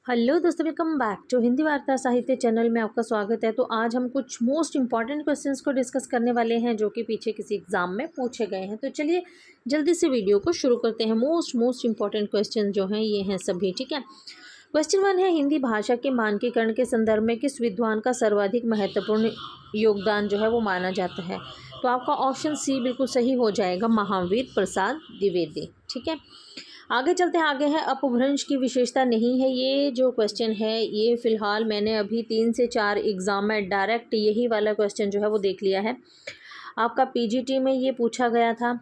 Hello दोस्तों, welcome back to Hindi वार्ता साहित्य चैनल में आपका स्वागत है। तो आज हम कुछ मोस्ट इंपॉर्टेंट क्वेश्चंस को डिस्कस करने वाले हैं जो कि पीछे किसी एग्जाम में पूछे गए हैं। तो चलिए जल्दी से वीडियो को शुरू करते हैं। मोस्ट इंपॉर्टेंट क्वेश्चन जो हैं ये हैं सभी, ठीक है। क्वेश्चन 1 है, हिंदी भाषा के मानकीकरण के संदर्भ में किस विद्वान का सर्वाधिक महत्वपूर्ण योगदान जो है वो माना जाता है। तो आपका ऑप्शन सी बिल्कुल सही हो जाएगा, महावीर प्रसाद द्विवेदी, ठीक है। आगे चलते हैं। आगे है, अपभ्रंश की विशेषता नहीं है। ये जो क्वेश्चन है ये फिलहाल मैंने अभी 3 से 4 एग्जाम में डायरेक्ट यही वाला क्वेश्चन जो है वो देख लिया है। आपका पीजीटी में ये पूछा गया था,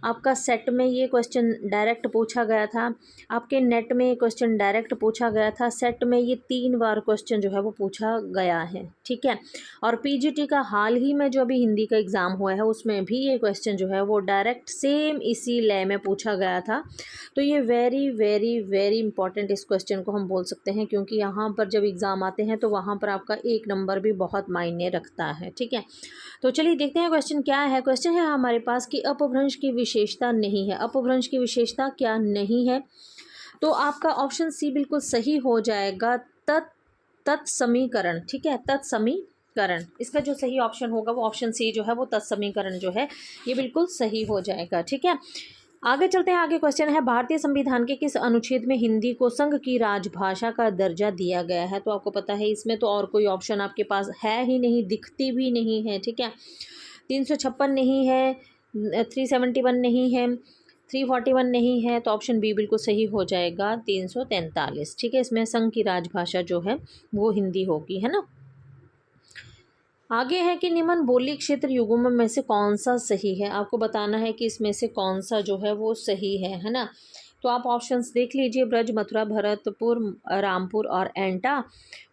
आपका सेट में ये क्वेश्चन डायरेक्ट पूछा गया था, आपके नेट में ये क्वेश्चन डायरेक्ट पूछा गया था, सेट में ये 3 बार क्वेश्चन जो है वो पूछा गया है, ठीक है। और पीजीटी का हाल ही में जो अभी हिंदी का एग्ज़ाम हुआ है उसमें भी ये क्वेश्चन जो है वो डायरेक्ट सेम इसी लय में पूछा गया था। तो ये वेरी वेरी वेरी इंपॉर्टेंट इस क्वेश्चन को हम बोल सकते हैं, क्योंकि यहाँ पर जब एग्ज़ाम आते हैं तो वहाँ पर आपका 1 नंबर भी बहुत मायने रखता है, ठीक है। तो चलिए देखते हैं क्वेश्चन क्या है। क्वेश्चन है हमारे पास कि अपभ्रंश की विशेषता नहीं है। अपभ्रंश की विशेषता क्या नहीं है? तो आपका ऑप्शन सी बिल्कुल सही हो जाएगा, तत्समीकरण, ठीक है। तत्समीकरण, इसका जो सही ऑप्शन होगा वो ऑप्शन सी जो है वो तत्समीकरण जो है ये बिल्कुल सही हो जाएगा, ठीक है। आगे चलते हैं। आगे क्वेश्चन है, भारतीय संविधान के किस अनुच्छेद में हिंदी को संघ की राजभाषा का दर्जा दिया गया है। तो आपको पता है इसमें तो और कोई ऑप्शन आपके पास है ही नहीं, दिखती भी नहीं है, ठीक है। 356 नहीं है, 371 नहीं है, 341 नहीं है, तो ऑप्शन बी बिल्कुल सही हो जाएगा, 343, ठीक है। इसमें संघ की राजभाषा जो है वो हिंदी होगी, है ना। आगे है कि निम्न बोली क्षेत्र युग्म में से कौन सा सही है। आपको बताना है कि इसमें से कौन सा जो है वो सही है ना। तो आप ऑप्शंस देख लीजिए, ब्रज, मथुरा, भरतपुर, रामपुर और एंटा,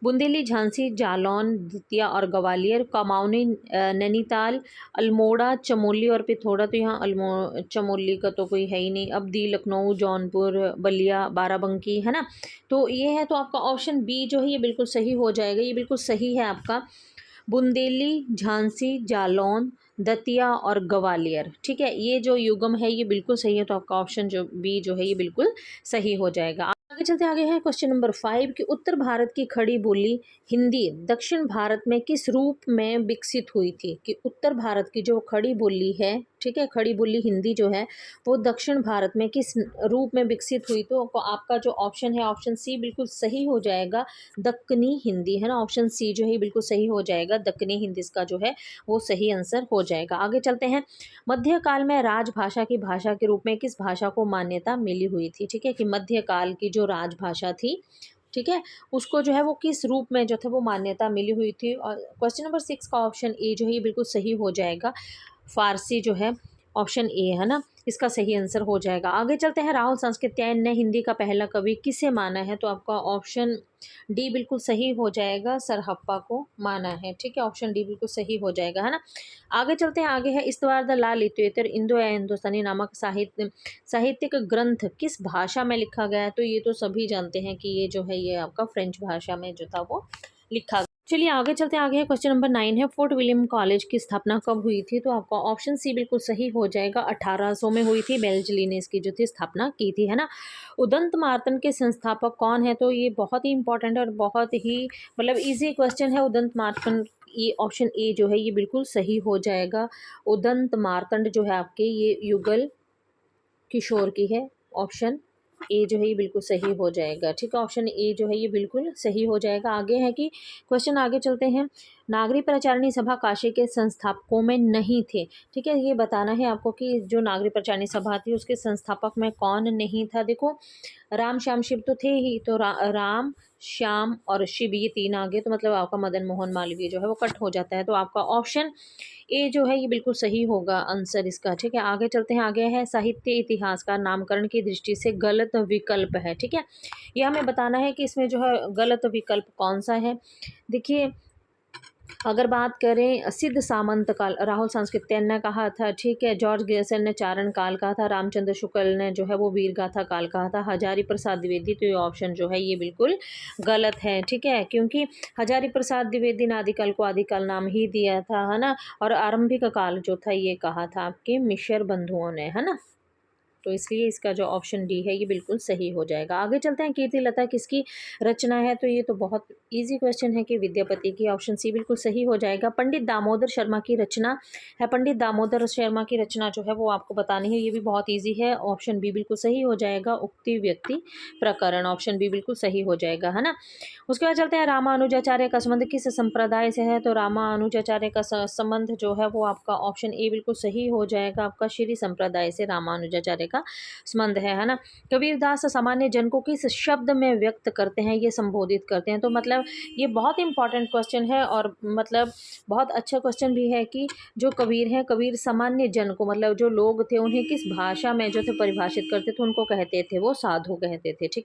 बुंदेली, झांसी, जालौन, दतिया और ग्वालियर, कमाऊनी, नैनीताल, अल्मोड़ा, चमोली और पिथौरा। तो यहाँ चमोली का तो कोई है ही नहीं। अबदी, लखनऊ, जौनपुर, बलिया, बाराबंकी, है ना। तो ये है, तो आपका ऑप्शन बी जो है ये बिल्कुल सही हो जाएगा। ये बिल्कुल सही है आपका, बुंदेली, झांसी, जालौन, दतिया और ग्वालियर, ठीक है। ये जो युग्म है ये बिल्कुल सही है, तो आपका ऑप्शन जो बी जो है ये बिल्कुल सही हो जाएगा। आगे चलते आगे है क्वेश्चन नंबर 5 कि उत्तर भारत की खड़ी बोली हिंदी दक्षिण भारत में किस रूप में विकसित हुई थी। कि उत्तर भारत की जो खड़ी बोली है, ठीक है, खड़ी बोली हिंदी जो है वो दक्षिण भारत में किस रूप में विकसित हुई। तो आपका जो ऑप्शन है ऑप्शन सी बिल्कुल सही हो जाएगा, दक्कनी हिंदी, है ना। ऑप्शन सी जो है बिल्कुल सही हो जाएगा, दक्कनी हिंदी इसका जो है वो सही आंसर हो जाएगा। आगे चलते हैं। मध्यकाल में राजभाषा की भाषा के रूप में किस भाषा को मान्यता मिली हुई थी, ठीक है। कि मध्यकाल की जो राजभाषा थी, ठीक है, उसको जो है वो किस रूप में जो था वो मान्यता मिली हुई थी। और क्वेश्चन नंबर 6 का ऑप्शन ए जो है ये बिल्कुल सही हो जाएगा, फारसी जो है ऑप्शन ए, है ना, इसका सही आंसर हो जाएगा। आगे चलते हैं। राहुल सांकृत्यायन ने हिंदी का पहला कवि किसे माना है। तो आपका ऑप्शन डी बिल्कुल सही हो जाएगा, सरहप्पा को माना है, ठीक है। ऑप्शन डी बिल्कुल सही हो जाएगा, है ना। आगे चलते हैं। आगे है, इस्तवार द ला लिटरेचर इंडो या हिंदुस्तानी नामक साहित्यिक ग्रंथ किस भाषा में लिखा गया है। तो ये तो सभी जानते हैं कि ये जो है ये आपका फ्रेंच भाषा में जो था वो लिखा। चलिए आगे चलते हैं। आगे है क्वेश्चन नंबर 9 है, फोर्ट विलियम कॉलेज की स्थापना कब हुई थी। तो आपका ऑप्शन सी बिल्कुल सही हो जाएगा, 1800 में हुई थी। बेल्जली ने इसकी जो थी स्थापना की थी, है ना। उदंत मार्तंड के संस्थापक कौन है। तो ये बहुत ही इंपॉर्टेंट और बहुत ही मतलब इजी क्वेश्चन है, उदंत मार्तंड। ये ऑप्शन ए जो है ये बिल्कुल सही हो जाएगा। उदंत मार्तंड जो है आपके ये युगल किशोर की है। ऑप्शन ए जो है ये बिल्कुल सही हो जाएगा, ठीक है। ऑप्शन ए जो है ये बिल्कुल सही हो जाएगा। आगे है कि क्वेश्चन आगे चलते हैं। नागरी प्रचारिणी सभा काशी के संस्थापकों में नहीं थे, ठीक है। ये बताना है आपको कि जो नागरी प्रचारिणी सभा थी उसके संस्थापक में कौन नहीं था। देखो, राम श्याम शिव तो थे ही, तो राम श्याम और शिव ये 3 आ गए, तो मतलब आपका मदन मोहन मालवीय जो है वो कट हो जाता है। तो आपका ऑप्शन ए जो है ये बिल्कुल सही होगा आंसर इसका, ठीक है। आगे चलते हैं। आगे है, साहित्य इतिहास का नामकरण की दृष्टि से गलत विकल्प है, ठीक है। ये हमें बताना है कि इसमें जो है गलत विकल्प कौन सा है। देखिए, अगर बात करें सिद्ध सामंत काल, राहुल सांकृत्यायन ने कहा था, ठीक है। जॉर्ज ग्रेसन ने चारण काल कहा था, रामचंद्र शुक्ल ने जो है वो वीर गाथा काल कहा था, हजारी प्रसाद द्विवेदी। तो ये ऑप्शन जो है ये बिल्कुल गलत है, ठीक है, क्योंकि हजारी प्रसाद द्विवेदी ने आदिकाल को आदिकाल नाम ही दिया था, है ना। और आरंभिक काल जो था ये कहा था आपके मिश्र बंधुओं ने, है ना। तो इसलिए इसका जो ऑप्शन डी है ये बिल्कुल सही हो जाएगा। आगे चलते हैं, कीर्तिलता किसकी रचना है, तो ये तो बहुत इजी क्वेश्चन है कि विद्यापति की, ऑप्शन सी बिल्कुल सही हो जाएगा। पंडित दामोदर शर्मा की रचना है, पंडित दामोदर शर्मा की रचना जो है वो आपको बतानी है, ये भी बहुत ईजी है, ऑप्शन बी बिल्कुल सही हो जाएगा। उक्ति व्यक्ति प्रकरण, ऑप्शन बी बिल्कुल सही हो जाएगा, है ना। उसके बाद चलते हैं, रामानुजाचार्य का संबंध किस संप्रदाय से है, तो रामानुजाचार्य का संबंध जो है वो आपका ऑप्शन ए बिल्कुल सही हो जाएगा, आपका श्री संप्रदाय से रामानुजाचार्य का संबंध है ना। कबीरदास सामान्य जन को किस शब्द में व्यक्त करते हैं, ये संबोधित करते हैं, तो मतलब ये बहुत इंपॉर्टेंट क्वेश्चन है और मतलब बहुत अच्छा क्वेश्चन भी है कि जो कबीर हैं, कबीर सामान्य जन को, मतलब जो लोग थे उन्हें किस भाषा में जो थे परिभाषित करते थे, उनको कहते थे वो साधु कहते थे, ठीक है।